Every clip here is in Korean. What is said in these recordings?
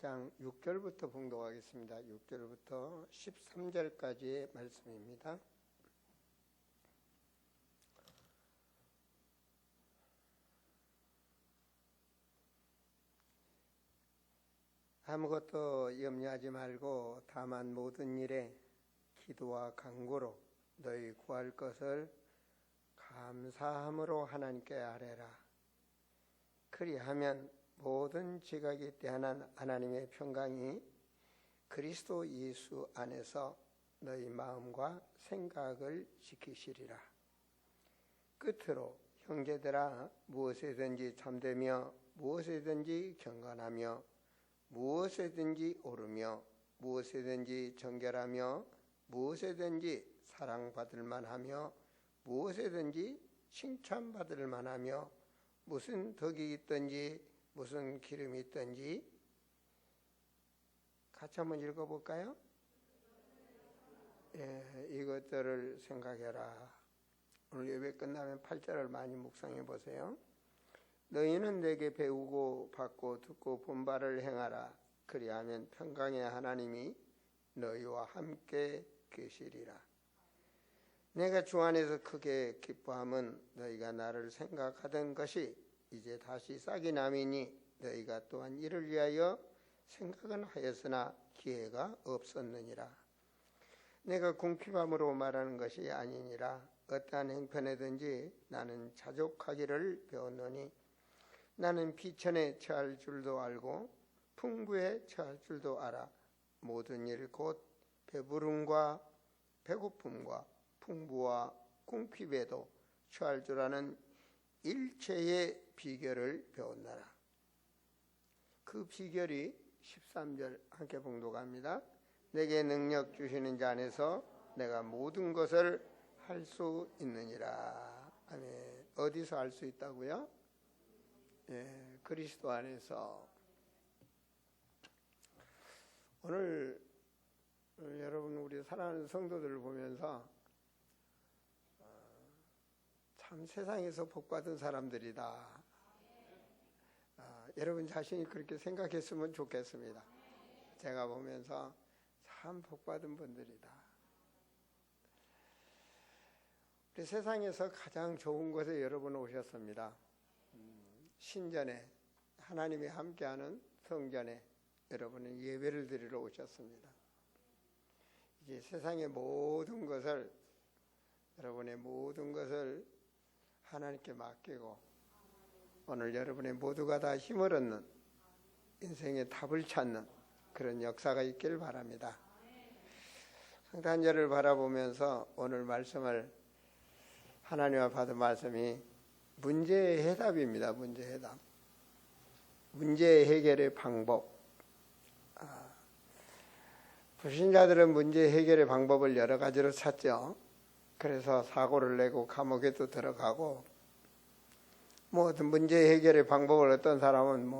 4장 6절부터 봉독하겠습니다. 6절부터 13절까지의 말씀입니다. 아무것도 염려하지 말고 다만 모든 일에 기도와 간구로 너희 구할 것을 감사함으로 하나님께 아뢰라. 그리하면 모든 지각이 대한 하나님의 평강이 그리스도 예수 안에서 너희 마음과 생각을 지키시리라. 끝으로 형제들아, 무엇에든지 참되며 무엇에든지 경건하며 무엇에든지 오르며 무엇에든지 정결하며 무엇에든지 사랑받을 만하며 무엇에든지 칭찬받을 만하며 무슨 덕이 있든지 무슨 기름이 있든지 같이 한번 읽어볼까요? 이것들을 생각해라. 오늘 예배 끝나면 8절을 많이 묵상해 보세요. 너희는 내게 배우고 받고 듣고 본 바를 행하라. 그리하면 평강의 하나님이 너희와 함께 계시리라. 내가 주 안에서 크게 기뻐함은 너희가 나를 생각하던 것이 이제 다시 싹이 남이니 너희가 또한 이를 위하여 생각은 하였으나 기회가 없었느니라. 내가 궁핍함으로 말하는 것이 아니니라. 어떠한 행편에든지 나는 자족하기를 배웠노니 나는 비천에 처할 줄도 알고 풍부에 처할 줄도 알아. 모든 일 곧 배부름과 배고픔과 풍부와 궁핍에도 처할 줄 아는 일체의 비결을 배웠나라. 그 비결이 13절 함께 봉독합니다. 내게 능력 주시는 자 안에서 내가 모든 것을 할 수 있느니라. 아멘. 어디서 할 수 있다고요? 그리스도 안에서. 오늘 여러분 우리 사랑하는 성도들을 보면서 참 세상에서 복받은 사람들이다. 여러분 자신이 그렇게 생각했으면 좋겠습니다. 제가 보면서 참 복받은 분들이다. 우리 세상에서 가장 좋은 곳에 여러분 오셨습니다. 신전에 하나님이 함께하는 성전에 여러분은 예배를 드리러 오셨습니다. 이제 세상의 모든 것을 여러분의 모든 것을 하나님께 맡기고 오늘 여러분의 모두가 다 힘을 얻는 인생의 답을 찾는 그런 역사가 있길 바랍니다. 성탄절을 바라보면서 오늘 말씀을 하나님과 받은 말씀이 문제의 해답입니다. 문제 해답. 문제 해결의 방법. 불신자들은 문제 해결의 방법을 여러 가지로 찾죠. 그래서 사고를 내고 감옥에도 들어가고 어떤 문제 해결의 방법을 어떤 사람은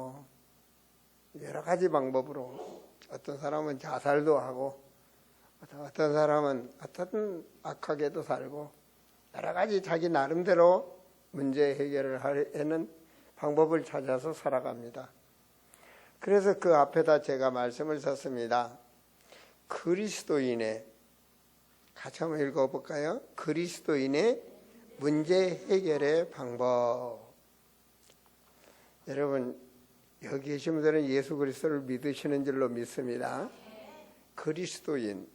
여러 가지 방법으로 어떤 사람은 자살도 하고 어떤 사람은 어떤 악하게도 살고 여러 가지 자기 나름대로 문제 해결을 하는 방법을 찾아서 살아갑니다. 그래서 그 앞에다 제가 말씀을 썼습니다. 그리스도인의 같이 한번 읽어볼까요? 그리스도인의 문제 해결의 방법. 여러분 여기 계신 분들은 예수 그리스도를 믿으시는 줄로 믿습니다. 그리스도인,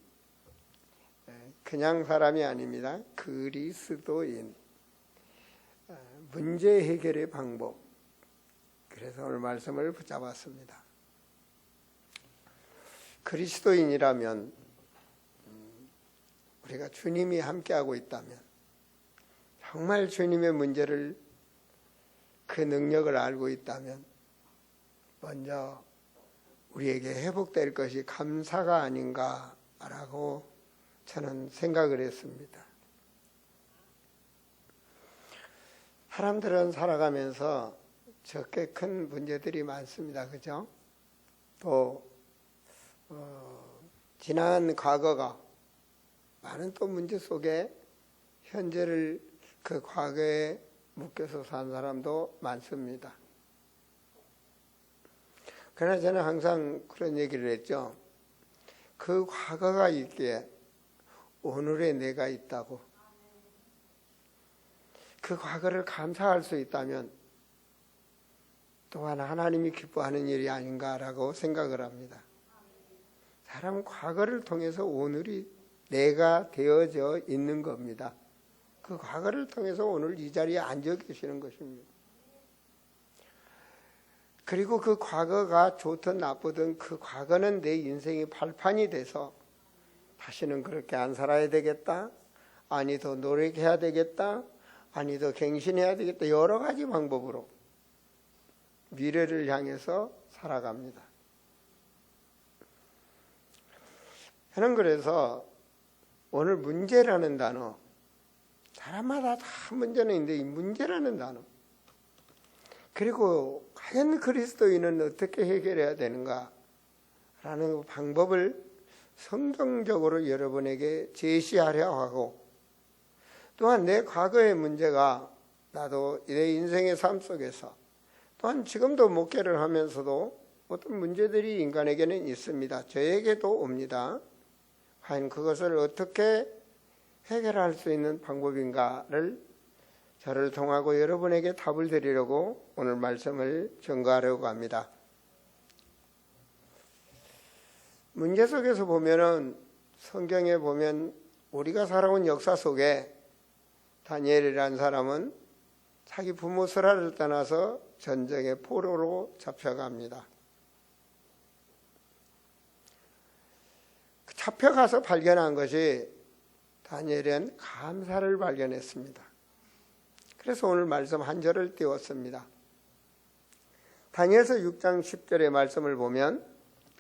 그냥 사람이 아닙니다. 그리스도인. 문제 해결의 방법. 그래서 오늘 말씀을 붙잡았습니다. 그리스도인이라면 우리가 주님이 함께하고 있다면 정말 주님의 문제를 그 능력을 알고 있다면 먼저 우리에게 회복될 것이 감사가 아닌가라고 저는 생각을 했습니다. 사람들은 살아가면서 적게 큰 문제들이 많습니다. 그죠? 또 지난 과거가 많은 또 문제 속에 현재를 그 과거에 묶여서 산 사람도 많습니다. 그러나 저는 항상 그런 얘기를 했죠. 그 과거가 있기에 오늘의 내가 있다고. 그 과거를 감사할 수 있다면 또한 하나님이 기뻐하는 일이 아닌가라고 생각을 합니다. 사람은 과거를 통해서 오늘이 내가 되어져 있는 겁니다. 그 과거를 통해서 오늘 이 자리에 앉아 계시는 것입니다. 그리고 그 과거가 좋든 나쁘든 그 과거는 내 인생의 발판이 돼서 다시는 그렇게 안 살아야 되겠다. 아니 더 노력해야 되겠다. 아니 더 갱신해야 되겠다. 여러 가지 방법으로 미래를 향해서 살아갑니다. 저는 그래서 오늘 문제라는 단어, 사람마다 다 문제는 있는데 이 문제라는 단어, 그리고 과연 그리스도인은 어떻게 해결해야 되는가 라는 방법을 성경적으로 여러분에게 제시하려 하고, 또한 내 과거의 문제가 나도 내 인생의 삶 속에서 또한 지금도 목회를 하면서도 어떤 문제들이 인간에게는 있습니다. 저에게도 옵니다. 과연 그것을 어떻게 해결할 수 있는 방법인가를 저를 통하고 여러분에게 답을 드리려고 오늘 말씀을 전가하려고 합니다. 문제 속에서 보면은, 성경에 보면 우리가 살아온 역사 속에 다니엘이라는 사람은 자기 부모 스라를 떠나서 전쟁의 포로로 잡혀갑니다. 잡혀가서 발견한 것이 다니엘은 감사를 발견했습니다. 그래서 오늘 말씀 한 절을 띄웠습니다. 다니엘서 6장 10절의 말씀을 보면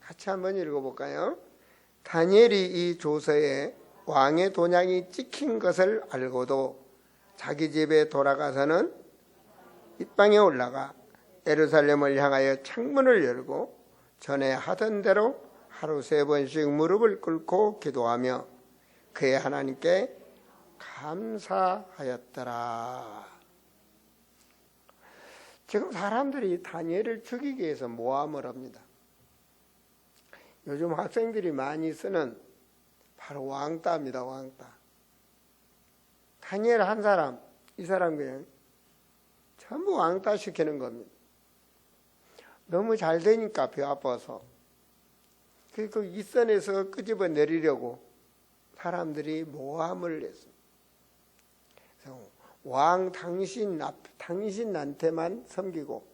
같이 한번 읽어볼까요? 다니엘이 이 조서에 왕의 도장이 찍힌 것을 알고도 자기 집에 돌아가서는 윗방에 올라가 예루살렘을 향하여 창문을 열고 전에 하던 대로 하루 3번씩 무릎을 꿇고 기도하며 그의 하나님께 감사하였더라. 지금 사람들이 다니엘을 죽이기 위해서 모함을 합니다. 요즘 학생들이 많이 쓰는 바로 왕따입니다. 왕따. 다니엘 한 사람, 이 사람 그냥 전부 왕따 시키는 겁니다. 너무 잘 되니까 배 아파서. 그 윗선에서 끄집어 내리려고 사람들이 모함을 했습니다. 그래서 왕 당신한테만 섬기고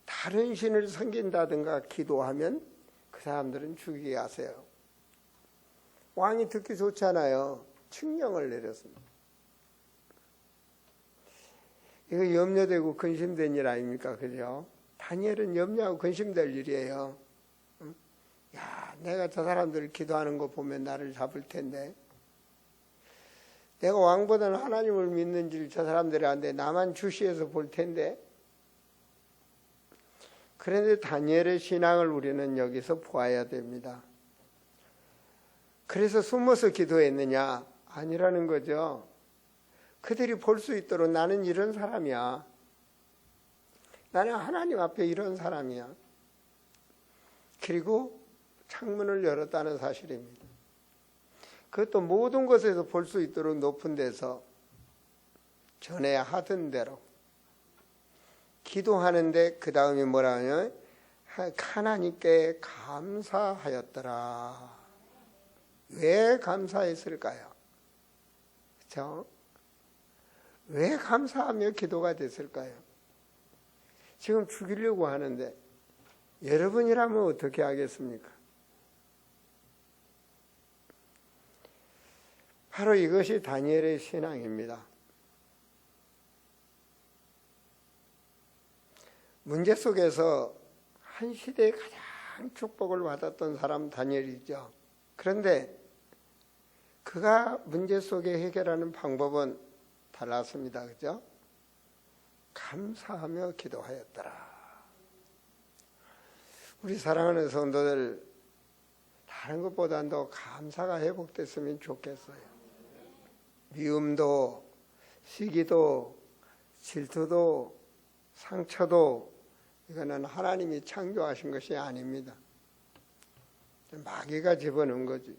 다른 신을 섬긴다든가 기도하면 그 사람들은 죽이게 하세요. 왕이 듣기 좋잖아요. 칙령을 내렸습니다. 이거 염려되고 근심된 일 아닙니까? 그죠? 다니엘은 염려하고 근심될 일이에요. 야, 내가 저 사람들 기도하는 거 보면 나를 잡을 텐데, 내가 왕보다는 하나님을 믿는 줄 저 사람들이 아는데 나만 주시해서 볼 텐데. 그런데 다니엘의 신앙을 우리는 여기서 보아야 됩니다. 그래서 숨어서 기도했느냐? 아니라는 거죠. 그들이 볼 수 있도록 나는 이런 사람이야. 나는 하나님 앞에 이런 사람이야. 그리고 창문을 열었다는 사실입니다. 그것도 모든 것에서 볼 수 있도록 높은 데서 전에 하던 대로 기도하는데 그 다음에 뭐라 하냐? 하나님께 감사하였더라. 왜 감사했을까요? 그렇죠? 왜 감사하며 기도가 됐을까요? 지금 죽이려고 하는데 여러분이라면 어떻게 하겠습니까? 바로 이것이 다니엘의 신앙입니다. 문제 속에서 한 시대에 가장 축복을 받았던 사람 다니엘이죠. 그런데 그가 문제 속에 해결하는 방법은 달랐습니다. 그죠? 감사하며 기도하였더라. 우리 사랑하는 성도들, 다른 것보다는 더 감사가 회복됐으면 좋겠어요. 미움도, 시기도, 질투도, 상처도, 이거는 하나님이 창조하신 것이 아닙니다. 마귀가 집어넣은 거지.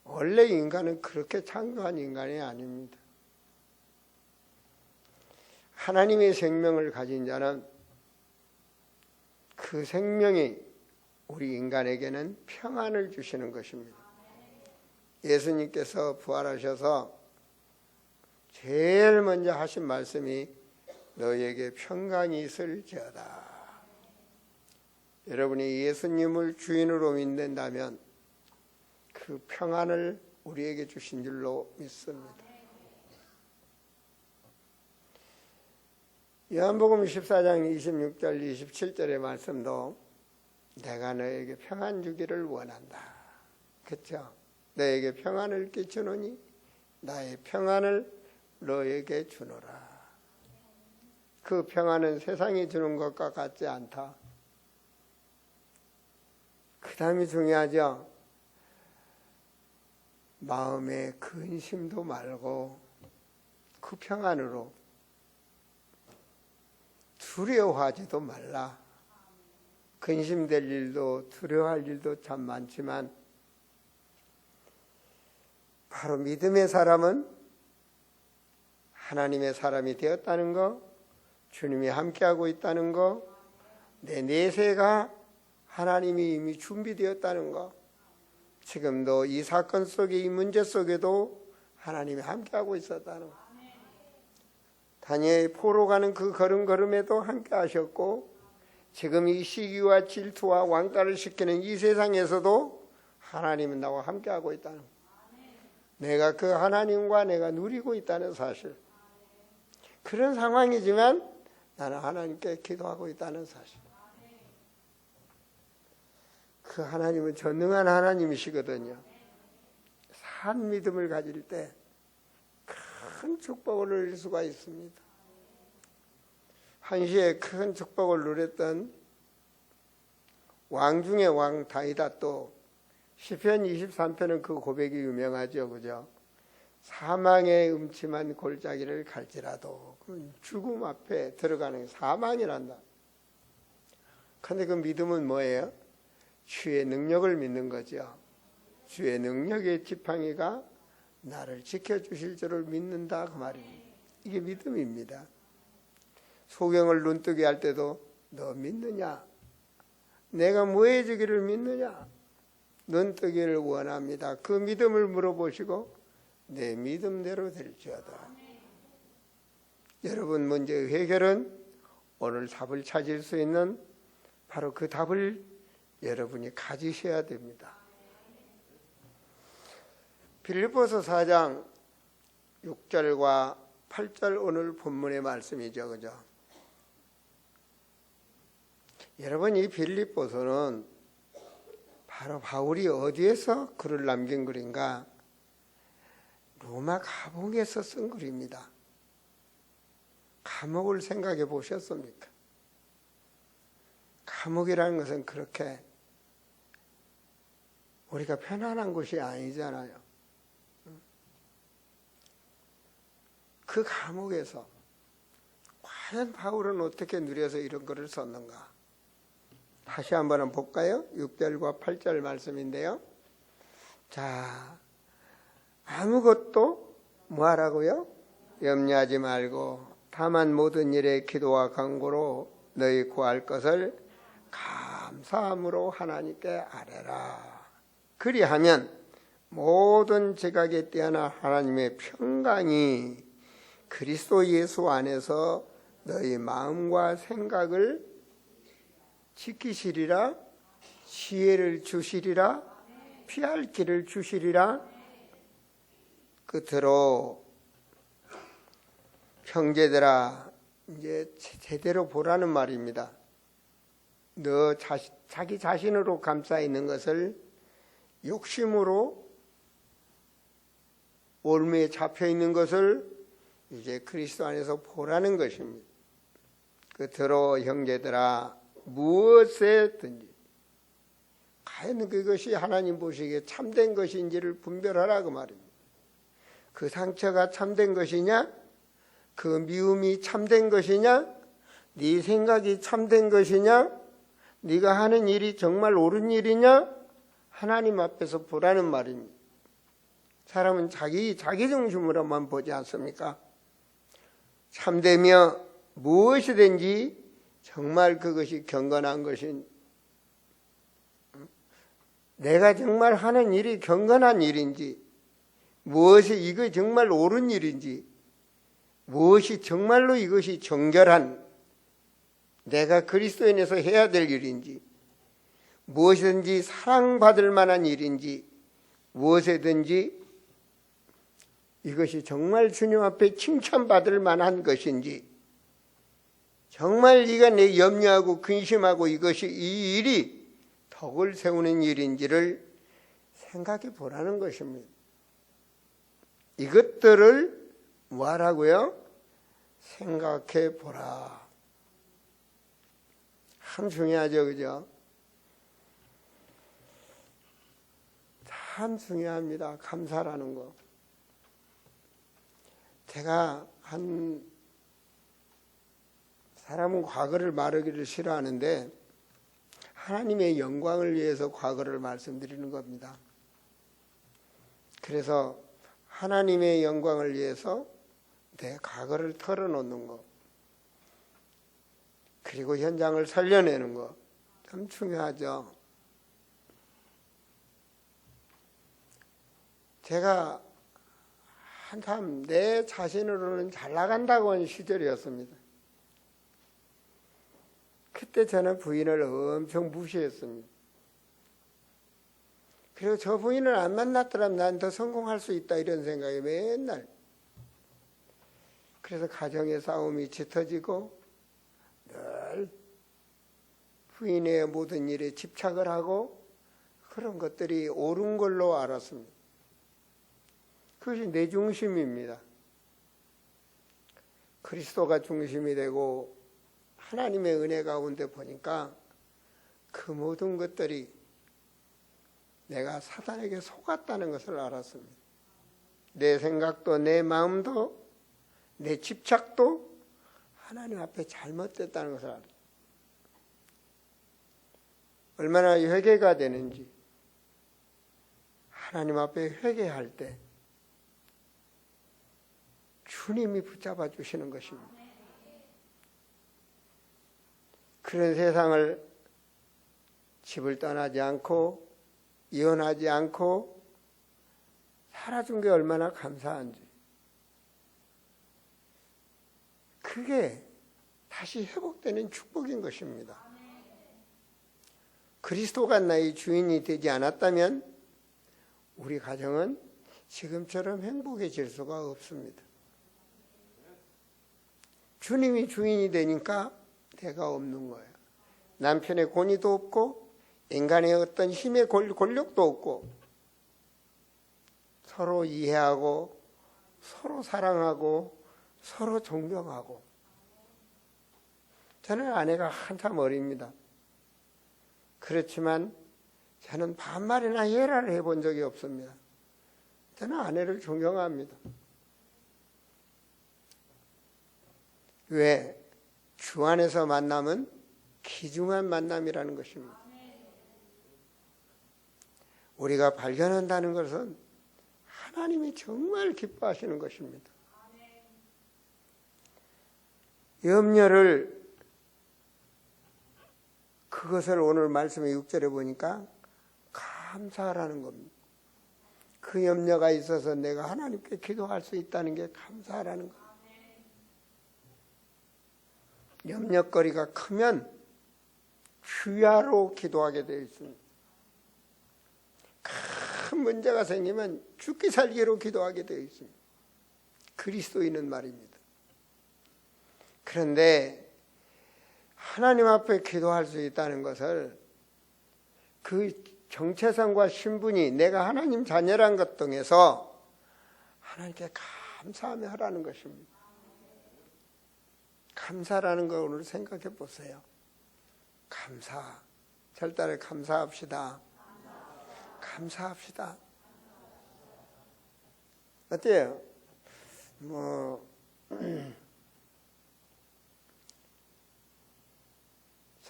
원래 인간은 그렇게 창조한 인간이 아닙니다. 하나님의 생명을 가진 자는 그 생명이 우리 인간에게는 평안을 주시는 것입니다. 예수님께서 부활하셔서 제일 먼저 하신 말씀이 너희에게 평강이 있을지어다. 여러분이 예수님을 주인으로 믿는다면 그 평안을 우리에게 주신 줄로 믿습니다. 요한복음 14장 26절 27절의 말씀도 내가 너에게 평안 주기를 원한다. 그렇죠? 너에게 평안을 끼치노니 나의 평안을 너에게 주노라. 그 평안은 세상이 주는 것과 같지 않다. 그 다음이 중요하죠. 마음의 근심도 말고 그 평안으로 두려워하지도 말라. 근심될 일도 두려워할 일도 참 많지만 바로 믿음의 사람은 하나님의 사람이 되었다는 거, 주님이 함께하고 있다는 거, 내 내세가 하나님이 이미 준비되었다는 거, 지금도 이 사건 속에 이 문제 속에도 하나님이 함께하고 있었다는 거, 다니엘이 포로 가는 그 걸음걸음에도 함께하셨고 지금 이 시기와 질투와 왕따를 시키는 이 세상에서도 하나님은 나와 함께하고 있다는 거, 내가 그 하나님과 내가 누리고 있다는 사실, 그런 상황이지만 나는 하나님께 기도하고 있다는 사실. 그 하나님은 전능한 하나님이시거든요. 산 믿음을 가질 때 큰 축복을 누릴 수가 있습니다. 한시에 큰 축복을 누렸던 왕 중의 왕 다윗도 시편 23편은 그 고백이 유명하죠. 그죠? 사망의 음침한 골짜기를 갈지라도 죽음 앞에 들어가는 사망이란다. 그런데 그 믿음은 뭐예요? 주의 능력을 믿는 거죠. 주의 능력의 지팡이가 나를 지켜주실 줄을 믿는다 그 말입니다. 이게 믿음입니다. 소경을 눈뜨게 할 때도 너 믿느냐? 내가 무해지기를 믿느냐? 눈뜨기를 원합니다. 그 믿음을 물어보시고 내 믿음대로 될지어다. 여러분 문제의 해결은 오늘 답을 찾을 수 있는 바로 그 답을 여러분이 가지셔야 됩니다. 빌립보서 4장 6절과 8절 오늘 본문의 말씀이죠. 그죠? 여러분 이 빌립보서는 바로 바울이 어디에서 글을 남긴 글인가? 로마 감옥에서 쓴 글입니다. 감옥을 생각해 보셨습니까? 감옥이라는 것은 그렇게 우리가 편안한 곳이 아니잖아요. 그 감옥에서 과연 바울은 어떻게 누려서 이런 글을 썼는가? 다시 한번 볼까요? 6절과 8절 말씀인데요. 자, 아무것도 뭐하라고요? 염려하지 말고 다만 모든 일에 기도와 간구로 너희 구할 것을 감사함으로 하나님께 아뢰라. 그리하면 모든 지각에 뛰어난 하나님의 평강이 그리스도 예수 안에서 너희 마음과 생각을 지키시리라, 지혜를 주시리라, 피할 길을 주시리라. 끝으로 형제들아, 이제 제대로 보라는 말입니다. 너 자기 자신으로 감싸 있는 것을 욕심으로 올무에 잡혀 있는 것을 이제 그리스도 안에서 보라는 것입니다. 끝으로 형제들아, 무엇에든지 과연 그것이 하나님 보시기에 참된 것인지를 분별하라 그 말입니다. 그 상처가 참된 것이냐? 그 미움이 참된 것이냐? 네 생각이 참된 것이냐? 네가 하는 일이 정말 옳은 일이냐? 하나님 앞에서 보라는 말입니다. 사람은 자기 중심으로만 보지 않습니까? 참되며 무엇이든지 정말 그것이 경건한 것인, 내가 정말 하는 일이 경건한 일인지, 무엇이 이거 정말 옳은 일인지, 무엇이 정말로 이것이 정결한, 내가 그리스도인에서 해야 될 일인지, 무엇이든지 사랑받을 만한 일인지, 무엇이든지 이것이 정말 주님 앞에 칭찬받을 만한 것인지, 정말 네가 내 염려하고 근심하고 이것이 이 일이 덕을 세우는 일인지를 생각해 보라는 것입니다. 이것들을 뭐하라고요? 생각해 보라. 참 중요하죠, 그죠? 참 중요합니다. 감사라는 거. 제가 사람은 과거를 말하기를 싫어하는데 하나님의 영광을 위해서 과거를 말씀드리는 겁니다. 그래서 하나님의 영광을 위해서 내 과거를 털어놓는 거, 그리고 현장을 살려내는 거 참 중요하죠. 제가 한참 내 자신으로는 잘 나간다고 하는 시절이었습니다. 그때 저는 부인을 엄청 무시했습니다. 그리고 저 부인을 안 만났더라면 난 더 성공할 수 있다 이런 생각이 맨날. 그래서 가정의 싸움이 짙어지고 늘 부인의 모든 일에 집착을 하고 그런 것들이 옳은 걸로 알았습니다. 그것이 내 중심입니다. 그리스도가 중심이 되고 하나님의 은혜 가운데 보니까 그 모든 것들이 내가 사단에게 속았다는 것을 알았습니다. 내 생각도 내 마음도 내 집착도 하나님 앞에 잘못됐다는 것을 알았습니다. 얼마나 회개가 되는지, 하나님 앞에 회개할 때 주님이 붙잡아 주시는 것입니다. 그런 세상을 집을 떠나지 않고 이혼하지 않고 살아준 게 얼마나 감사한지, 그게 다시 회복되는 축복인 것입니다. 그리스도가 나의 주인이 되지 않았다면 우리 가정은 지금처럼 행복해질 수가 없습니다. 주님이 주인이 되니까 내가 없는 거예요. 남편의 권위도 없고 인간의 어떤 힘의 권력도 없고, 서로 이해하고 서로 사랑하고 서로 존경하고. 저는 아내가 한참 어립니다. 그렇지만 저는 반말이나 예라를 해본 적이 없습니다. 저는 아내를 존경합니다. 왜? 주 안에서 만남은 귀중한 만남이라는 것입니다. 우리가 발견한다는 것은 하나님이 정말 기뻐하시는 것입니다. 염려를, 그것을 오늘 말씀의 6절에 보니까 감사하라는 겁니다. 그 염려가 있어서 내가 하나님께 기도할 수 있다는 게 감사하라는 겁니다. 염려거리가 크면 주야로 기도하게 되어 있습니다. 큰 문제가 생기면 죽기 살기로 기도하게 되어 있습니다. 그리스도인은 말입니다. 그런데 하나님 앞에 기도할 수 있다는 것을 그 정체성과 신분이 내가 하나님 자녀란 것 등에서 하나님께 감사하며 하라는 것입니다. 감사라는 걸 오늘 생각해 보세요. 감사. 절단에 감사합시다. 감사합시다. 어때요?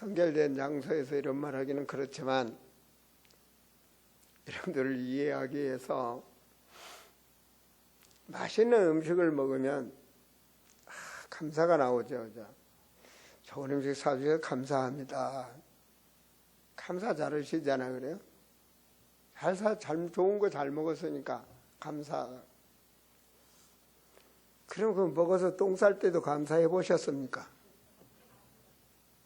성결된 장소에서 이런 말 하기는 그렇지만 여러분들을 이해하기 위해서 맛있는 음식을 먹으면 감사가 나오죠. 좋은 음식 사주셔서 감사합니다. 감사 잘하시잖아요. 그래요? 좋은 거 잘 먹었으니까 감사. 그럼 그 먹어서 똥 쌀 때도 감사해 보셨습니까?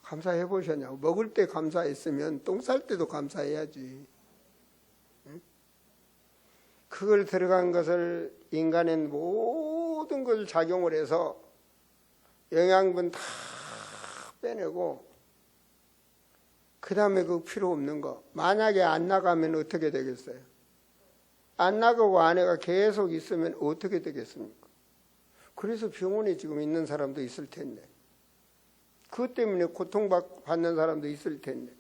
감사해 보셨냐고. 먹을 때 감사했으면 똥 쌀 때도 감사해야지. 응? 그걸 들어간 것을 인간의 모든 걸 작용을 해서 영양분 다 빼내고 그 다음에 그 필요 없는 거 만약에 안 나가면 어떻게 되겠어요? 안 나가고 아내가 계속 있으면 어떻게 되겠습니까? 그래서 병원에 지금 있는 사람도 있을 텐데 그것 때문에 고통받는 사람도 있을 텐데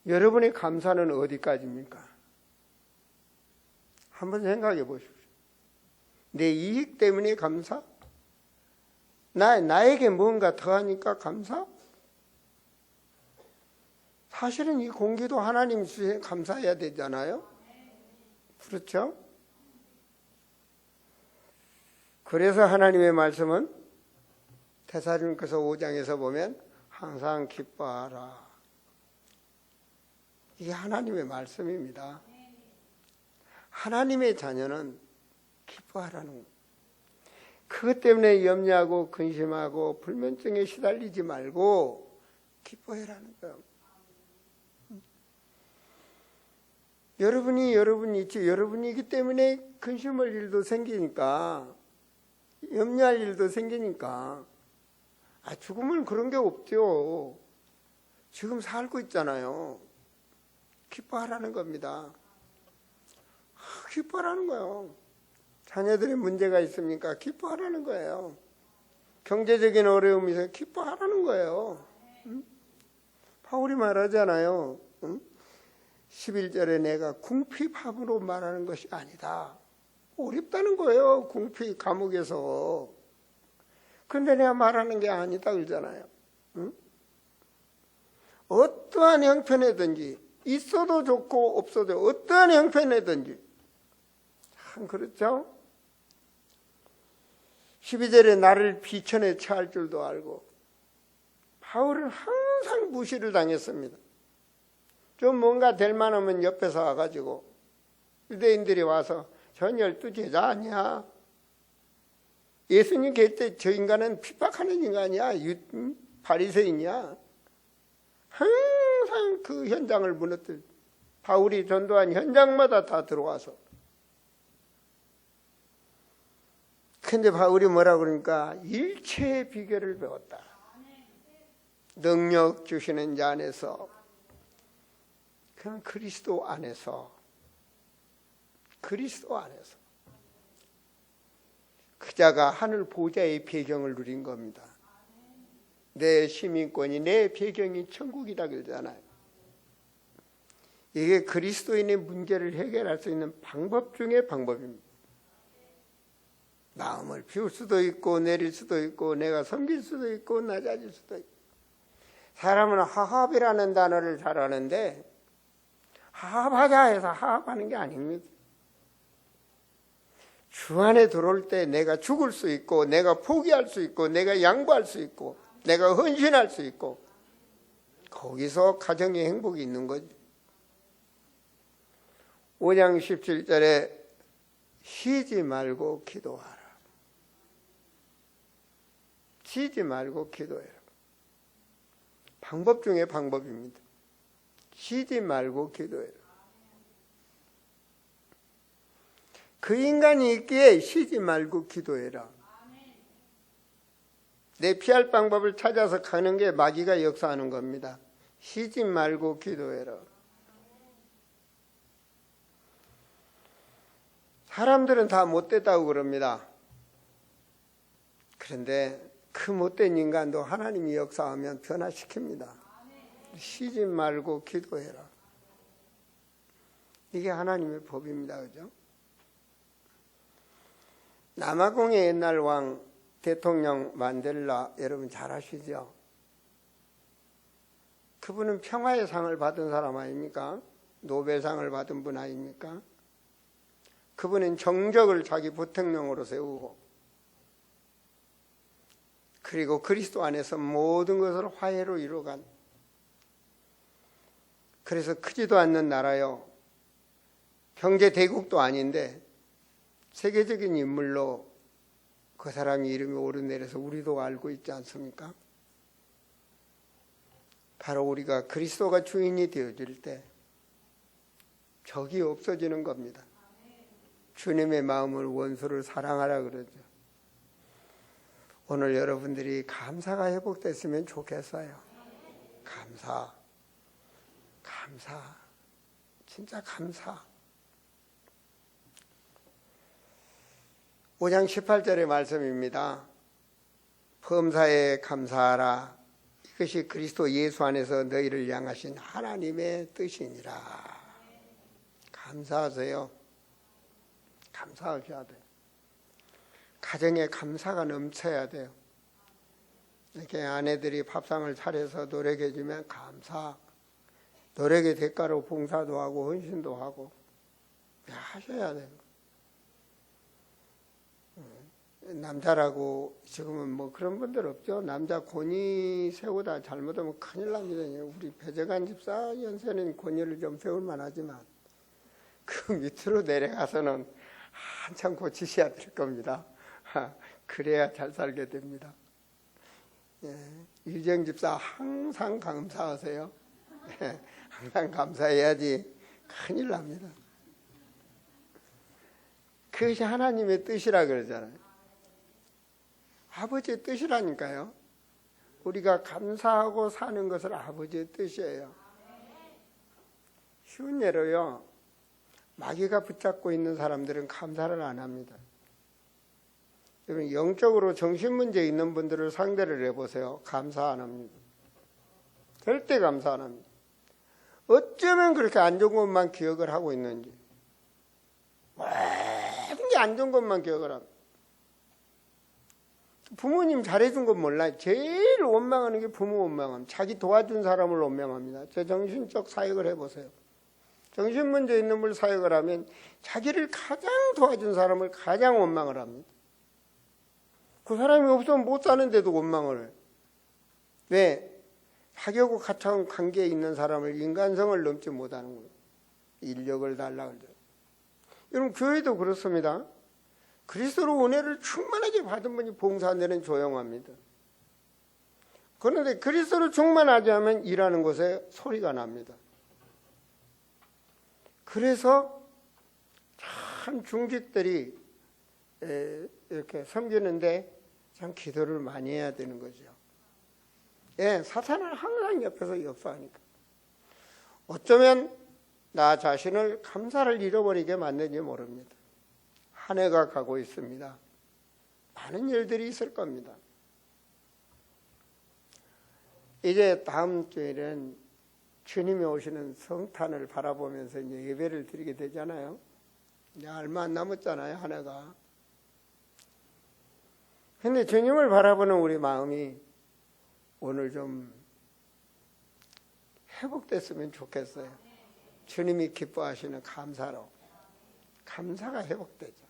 여러분의 감사는 어디까지입니까? 한번 생각해 보십시오. 내 이익 때문에 감사? 나에게 뭔가 더하니까 감사? 사실은 이 공기도 하나님 주신 감사해야 되잖아요. 그렇죠? 그래서 하나님의 말씀은 데살로니가서 5장에서 보면 항상 기뻐하라. 이게 하나님의 말씀입니다. 하나님의 자녀는 기뻐하라는 거예요. 그것 때문에 염려하고 근심하고 불면증에 시달리지 말고 기뻐해라는 거예요. 여러분이기 때문에 근심할 일도 생기니까 염려할 일도 생기니까 죽으면 그런 게 없죠. 지금 살고 있잖아요. 기뻐하라는 겁니다. 기뻐하라는 거예요. 자녀들의 문제가 있습니까? 기뻐하라는 거예요. 경제적인 어려움이 있어요. 기뻐하라는 거예요. 응? 바울이 말하잖아요. 응? 11절에 내가 궁핍함으로 말하는 것이 아니다. 어렵다는 거예요. 궁핍 감옥에서. 근데 내가 말하는 게 아니다 그러잖아요. 응? 어떠한 형편이든지 있어도 좋고 없어도 어떠한 형편이든지 참 그렇죠? 12절에 나를 비천에 처할 줄도 알고 바울은 항상 무시를 당했습니다. 좀 뭔가 될 만하면 옆에서 와가지고 유대인들이 와서 전 12제자 아니야? 예수님 계실 때 저 인간은 핍박하는 인간이야? 바리새인이야? 항상 그 현장을 무너뜨려 바울이 전도한 현장마다 다 들어와서 근데 바울이 뭐라 그러니까 일체의 비결을 배웠다. 능력 주시는 자 안에서 그냥 그리스도 안에서 그 자가 하늘 보좌의 배경을 누린 겁니다. 내 시민권이 내 배경이 천국이다 그러잖아요. 이게 그리스도인의 문제를 해결할 수 있는 방법 중에 방법입니다. 마음을 비울 수도 있고 내릴 수도 있고 내가 섬길 수도 있고 낮아질 수도 있고 사람은 하합이라는 단어를 잘 아는데 하합하자 해서 하합하는 게 아닙니다. 주 안에 들어올 때 내가 죽을 수 있고 내가 포기할 수 있고 내가 양보할 수 있고 내가 헌신할 수 있고 거기서 가정의 행복이 있는 거지. 5장 17절에 쉬지 말고 기도하라. 쉬지 말고 기도해라. 방법 중에 방법입니다. 쉬지 말고 기도해라. 그 인간이 있기에 쉬지 말고 기도해라. 내 피할 방법을 찾아서 가는 게 마귀가 역사하는 겁니다. 쉬지 말고 기도해라. 사람들은 다 못됐다고 그럽니다. 그런데 그 못된 인간도 하나님이 역사하면 변화시킵니다. 쉬지 말고 기도해라. 이게 하나님의 법입니다. 그죠? 남아공의 옛날 왕 대통령 만델라 여러분 잘 아시죠? 그분은 평화의 상을 받은 사람 아닙니까? 노벨상을 받은 분 아닙니까? 그분은 정적을 자기 부통령으로 세우고 그리고 그리스도 안에서 모든 것을 화해로 이루어간, 그래서 크지도 않는 나라요, 경제 대국도 아닌데 세계적인 인물로 그 사람이 이름이 오르내려서 우리도 알고 있지 않습니까? 바로 우리가 그리스도가 주인이 되어질 때 적이 없어지는 겁니다. 주님의 마음을 원수를 사랑하라 그러죠. 오늘 여러분들이 감사가 회복됐으면 좋겠어요. 감사, 진짜 감사. 5장 18절의 말씀입니다. 범사에 감사하라. 이것이 그리스도 예수 안에서 너희를 향하신 하나님의 뜻이니라. 감사하세요. 감사하셔야 돼요. 가정에 감사가 넘쳐야 돼요. 이렇게 아내들이 밥상을 차려서 노력해 주면 감사, 노력의 대가로 봉사도 하고 헌신도 하고 하셔야 돼요. 남자라고 지금은 뭐 그런 분들 없죠. 남자 권위 세우다 잘못하면 큰일 납니다. 우리 배재관 집사 연세는 권위를 좀 세울 만하지만 그 밑으로 내려가서는 한참 고치셔야 될 겁니다. 그래야 잘 살게 됩니다. 유정 집사 항상 감사하세요. 항상 감사해야지 큰일 납니다. 그것이 하나님의 뜻이라 그러잖아요. 아버지의 뜻이라니까요. 우리가 감사하고 사는 것을 아버지의 뜻이에요. 쉬운 예로요, 마귀가 붙잡고 있는 사람들은 감사를 안 합니다. 여러분, 영적으로 정신문제 있는 분들을 상대를 해보세요. 감사 안 합니다. 절대 감사 안 합니다. 어쩌면 그렇게 안 좋은 것만 기억을 하고 있는지, 모든 게 안 좋은 것만 기억을 합니다. 부모님 잘해준 건 몰라요. 제일 원망하는 게 부모 원망합니다. 자기 도와준 사람을 원망합니다. 제 정신적 사역을 해보세요. 정신문제 있는 분 사역을 하면 자기를 가장 도와준 사람을 가장 원망을 합니다. 그 사람이 없으면 못 사는데도 원망을 해요. 왜? 자기하고 가까운 관계에 있는 사람을 인간성을 넘지 못하는 거예요. 인력을 달라 그러죠. 여러분, 교회도 그렇습니다. 그리스도로 은혜를 충만하게 받은 분이 봉사한 데는 조용합니다. 그런데 그리스도로 충만하지 않으면 일하는 곳에 소리가 납니다. 그래서 참 중직들이 이렇게 섬기는데 참 기도를 많이 해야 되는 거죠. 사탄은 항상 옆에서 역사하니까. 어쩌면 나 자신을 감사를 잃어버리게 만든지 모릅니다. 한 해가 가고 있습니다. 많은 일들이 있을 겁니다. 이제 다음 주에는 주님이 오시는 성탄을 바라보면서 이제 예배를 드리게 되잖아요. 이제 얼마 안 남았잖아요, 한 해가. 근데 주님을 바라보는 우리 마음이 오늘 좀 회복됐으면 좋겠어요. 주님이 기뻐하시는 감사로. 감사가 회복되죠.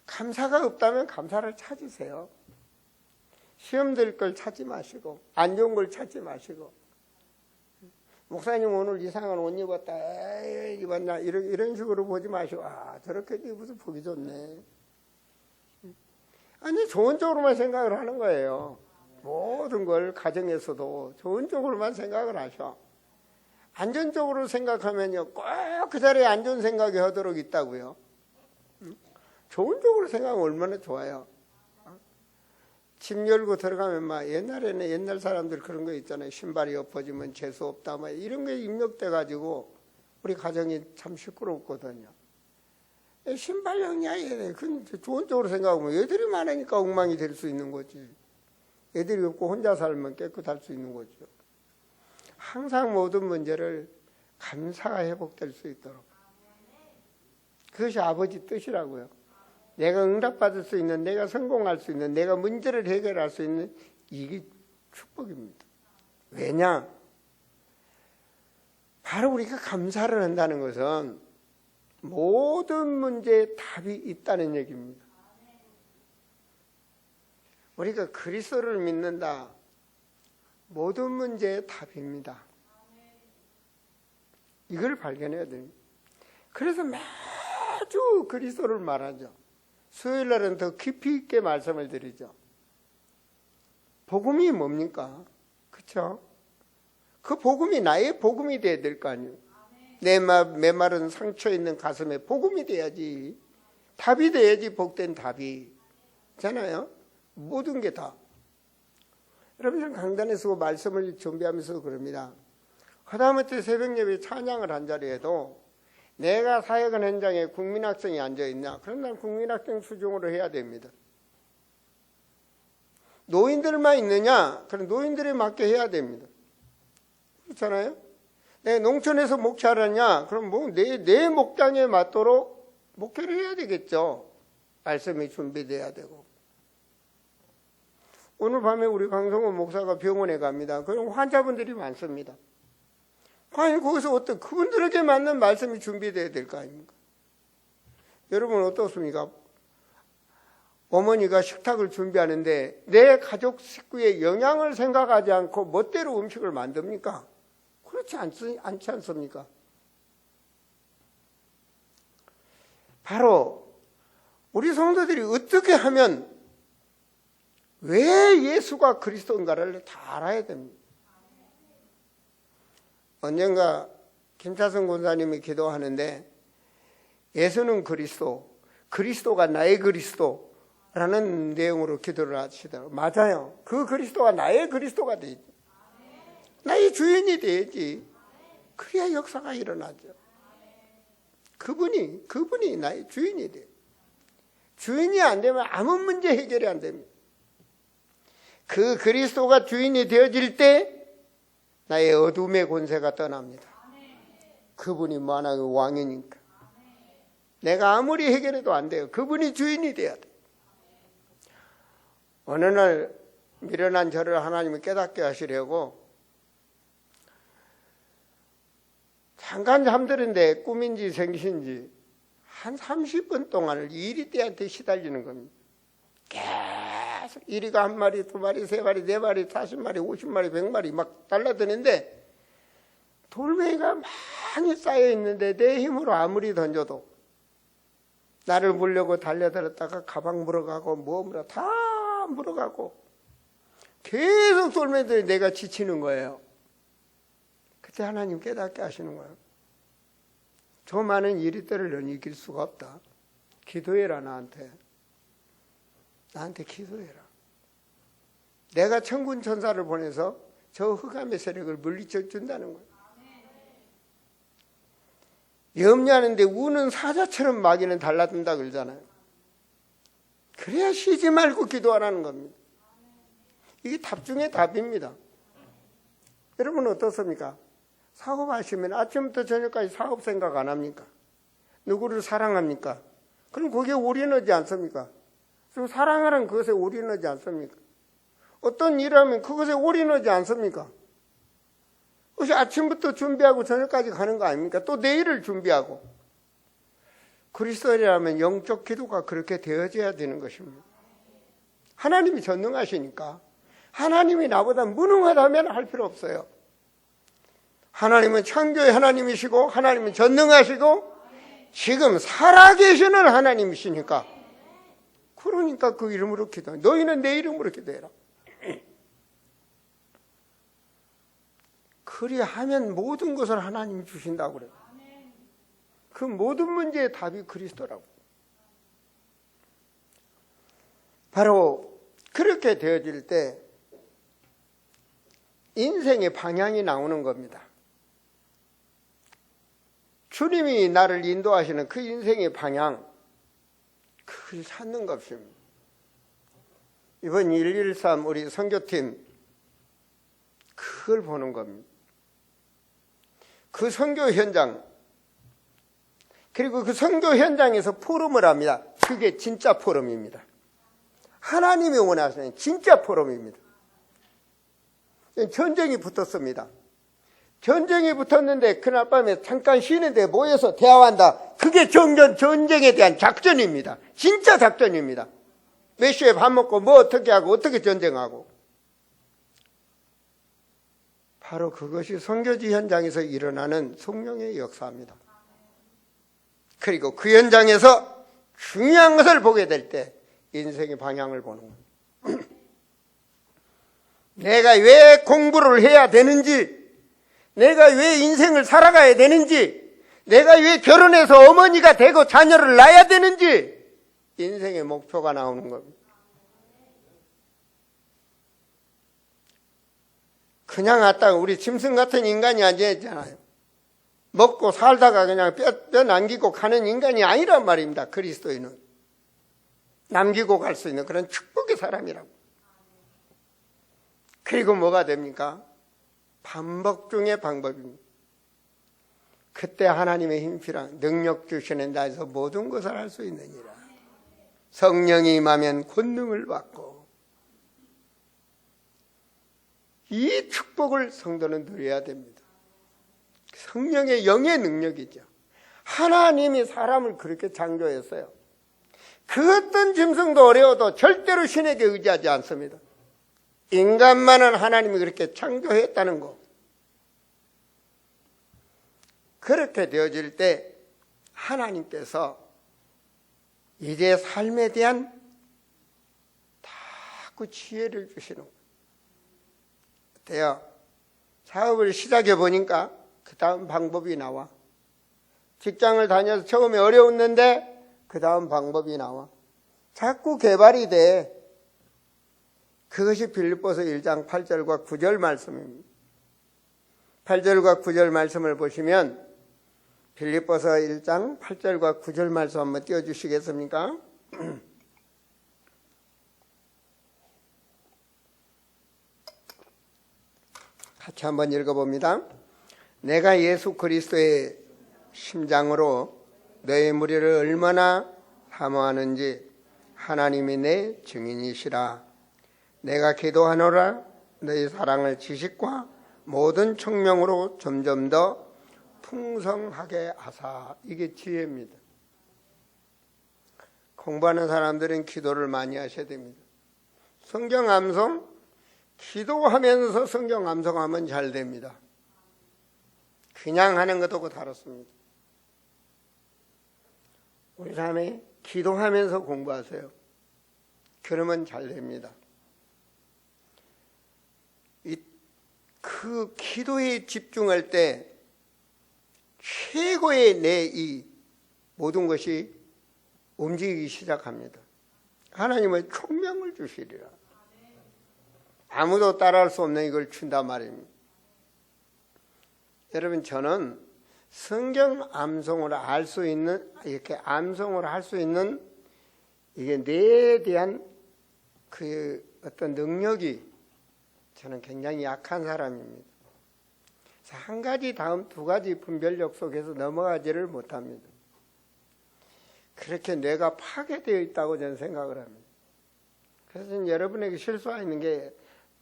감사가 없다면 감사를 찾으세요. 시험 될 걸 찾지 마시고, 안 좋은 걸 찾지 마시고, 목사님 오늘 이상한 옷 입었다, 에이, 입었나, 이런 식으로 보지 마시고, 저렇게 입어서 보기 좋네. 아니, 좋은 쪽으로만 생각을 하는 거예요. 모든 걸 가정에서도 좋은 쪽으로만 생각을 하셔. 안 좋은 쪽으로 생각하면요, 꼭 그 자리에 안 좋은 생각이 하도록 있다고요. 좋은 쪽으로 생각하면 얼마나 좋아요. 집 열고 들어가면 막 옛날에는 옛날 사람들 그런 거 있잖아요. 신발이 엎어지면 재수 없다, 막 이런 게 입력돼 가지고 우리 가정이 참 시끄럽거든요. 신발형이야, 얘네. 그건 좋은 쪽으로 생각하면 애들이 많으니까 엉망이 될 수 있는 거지. 애들이 없고 혼자 살면 깨끗할 수 있는 거죠. 항상 모든 문제를 감사가 회복될 수 있도록. 그것이 아버지 뜻이라고요. 내가 응답받을 수 있는, 내가 성공할 수 있는, 내가 문제를 해결할 수 있는, 이게 축복입니다. 왜냐? 바로 우리가 감사를 한다는 것은 모든 문제에 답이 있다는 얘기입니다. 우리가 그리스도를 믿는다. 모든 문제의 답입니다. 이걸 발견해야 됩니다. 그래서 매주 그리스도를 말하죠. 수요일 날은 더 깊이 있게 말씀을 드리죠. 복음이 뭡니까? 그렇죠? 그 복음이 나의 복음이 돼야 될 거 아니에요. 내 메마른 상처 있는 가슴에 복음이 돼야지. 답이 돼야지 복된 답이. 잖아요. 모든 게 다. 여러분 강단에 서고 말씀을 준비하면서 그럽니다. 하다못해 새벽 예배 찬양을 한 자리에도 내가 사역한 현장에 국민학생이 앉아있냐? 그럼 난 국민학생 수준으로 해야 됩니다. 노인들만 있느냐? 그럼 노인들에 맞게 해야 됩니다. 그렇잖아요? 내가 농촌에서 목회하느냐? 그럼 뭐 내 목장에 맞도록 목회를 해야 되겠죠. 말씀이 준비돼야 되고. 오늘 밤에 우리 강성호 목사가 병원에 갑니다. 그럼 환자분들이 많습니다. 과연 거기서 어떤 그분들에게 맞는 말씀이 준비돼야 될 거 아닙니까? 여러분 어떻습니까? 어머니가 식탁을 준비하는데 내 가족 식구의 영양을 생각하지 않고 멋대로 음식을 만듭니까? 그렇지 않지 않습니까? 바로 우리 성도들이 어떻게 하면 왜 예수가 그리스도인가를 다 알아야 됩니다. 언젠가 김차성 권사님이 기도하는데 예수는 그리스도, 그리스도가 나의 그리스도라는 내용으로 기도를 하시더라고요. 맞아요. 그 그리스도가 나의 그리스도가 되지. 나의 주인이 되지. 그래야 역사가 일어나죠. 그분이 나의 주인이 돼요. 주인이 안 되면 아무 문제 해결이 안 됩니다. 그 그리스도가 주인이 되어질 때 나의 어둠의 권세가 떠납니다. 그분이 만왕의 왕이니까. 내가 아무리 해결해도 안 돼요. 그분이 주인이 돼야 돼요. 어느 날 미련한 저를 하나님이 깨닫게 하시려고 잠깐 잠드는데 꿈인지 생신지 한 30분 동안을 이리떼한테 시달리는 겁니다. 계속 이리가 한 마리, 두 마리, 세 마리, 네 마리, 40마리, 50마리, 100마리 막 달라드는데 돌멩이가 많이 쌓여 있는데 내 힘으로 아무리 던져도 나를 물려고 달려들었다가 가방 물어가고 뭐 물어 다 물어가고 계속 돌멩이들이 내가 지치는 거예요. 그때 하나님 깨닫게 하시는 거예요. 저 많은 이리떼를 넌 이길 수가 없다. 기도해라 나한테. 나한테 기도해라. 내가 천군 천사를 보내서 저 흑암의 세력을 물리쳐 준다는 거예요. 염려하는데 우는 사자처럼 마귀는 달라든다 그러잖아요. 그래야 쉬지 말고 기도하라는 겁니다. 이게 답 중에 답입니다. 여러분 어떻습니까? 사업하시면 아침부터 저녁까지 사업 생각 안 합니까? 누구를 사랑합니까? 그럼 거기에 올인하지 않습니까? 사랑하는 그것에 올인하지 않습니까? 어떤 일을 하면 그것에 올인하지 않습니까? 그것이 아침부터 준비하고 저녁까지 가는 거 아닙니까? 또 내일을 준비하고. 그리스도인이라면 영적 기도가 그렇게 되어져야 되는 것입니다. 하나님이 전능하시니까 하나님이 나보다 무능하다면 할 필요 없어요. 하나님은 창조의 하나님이시고 하나님은 전능하시고 지금 살아계시는 하나님이시니까 그러니까 그 이름으로 기도해. 너희는 내 이름으로 기도해라. 그리하면 모든 것을 하나님이 주신다고 그래요. 그 모든 문제의 답이 그리스도라고. 바로 그렇게 되어질 때 인생의 방향이 나오는 겁니다. 주님이 나를 인도하시는 그 인생의 방향, 그걸 찾는 것입니다. 이번 113 우리 선교팀 그걸 보는 겁니다. 그 선교 현장, 그리고 그 선교 현장에서 포럼을 합니다. 그게 진짜 포럼입니다. 하나님이 원하시는 진짜 포럼입니다. 전쟁이 붙었습니다. 전쟁이 붙었는데 그날 밤에 잠깐 쉬는데 모여서 대화한다. 그게 전쟁에 대한 작전입니다. 진짜 작전입니다. 몇 시에 밥 먹고 뭐 어떻게 하고 어떻게 전쟁하고. 바로 그것이 선교지 현장에서 일어나는 성령의 역사입니다. 그리고 그 현장에서 중요한 것을 보게 될 때 인생의 방향을 보는 겁니다. 내가 왜 공부를 해야 되는지, 내가 왜 인생을 살아가야 되는지, 내가 왜 결혼해서 어머니가 되고 자녀를 낳아야 되는지 인생의 목표가 나오는 겁니다. 그냥 왔다가 우리 짐승 같은 인간이 아니잖아요. 먹고 살다가 그냥 뼈 남기고 가는 인간이 아니란 말입니다. 그리스도인은 남기고 갈 수 있는 그런 축복의 사람이라고. 그리고 뭐가 됩니까? 반복 중의 방법입니다. 그때 하나님의 힘 필요한 능력 주시는 자에서 모든 것을 할 수 있느니라. 성령이 임하면 권능을 받고, 이 축복을 성도는 누려야 됩니다. 성령의 영의 능력이죠. 하나님이 사람을 그렇게 창조했어요. 그 어떤 짐승도 어려워도 절대로 신에게 의지하지 않습니다. 인간만은 하나님이 그렇게 창조했다는 거. 그렇게 되어질 때 하나님께서 이제 삶에 대한 자꾸 지혜를 주시는 거예요. 어때요? 사업을 시작해 보니까 그 다음 방법이 나와. 직장을 다녀서 처음에 어려웠는데 그 다음 방법이 나와. 자꾸 개발이 돼. 그것이 빌립보서 1장 8절과 9절 말씀입니다. 8절과 9절 말씀을 보시면 빌립보서 1장 8절과 9절 말씀 한번 띄워주시겠습니까? 같이 한번 읽어봅니다. 내가 예수 그리스도의 심장으로 너의 무리를 얼마나 사모하는지 하나님이 내 증인이시라. 내가 기도하노라 너희 사랑을 지식과 모든 청명으로 점점 더 풍성하게 하사. 이게 지혜입니다. 공부하는 사람들은 기도를 많이 하셔야 됩니다. 성경 암송, 기도하면서 성경 암송하면 잘 됩니다. 그냥 하는 것하고 다릅니다. 우리 자매 기도하면서 공부하세요. 그러면 잘 됩니다. 그 기도에 집중할 때 최고의 내 이 모든 것이 움직이기 시작합니다. 하나님은 총명을 주시리라. 아무도 따라할 수 없는 이걸 준단 말입니다. 여러분, 저는 성경 암송을 알 수 있는, 이렇게 암송을 할 수 있는 이게 뇌에 대한 그 어떤 능력이 저는 굉장히 약한 사람입니다. 한 가지 다음 두 가지 분별력 속에서 넘어가지를 못합니다. 그렇게 뇌가 파괴되어 있다고 저는 생각을 합니다. 그래서 저는 여러분에게 실수하는 게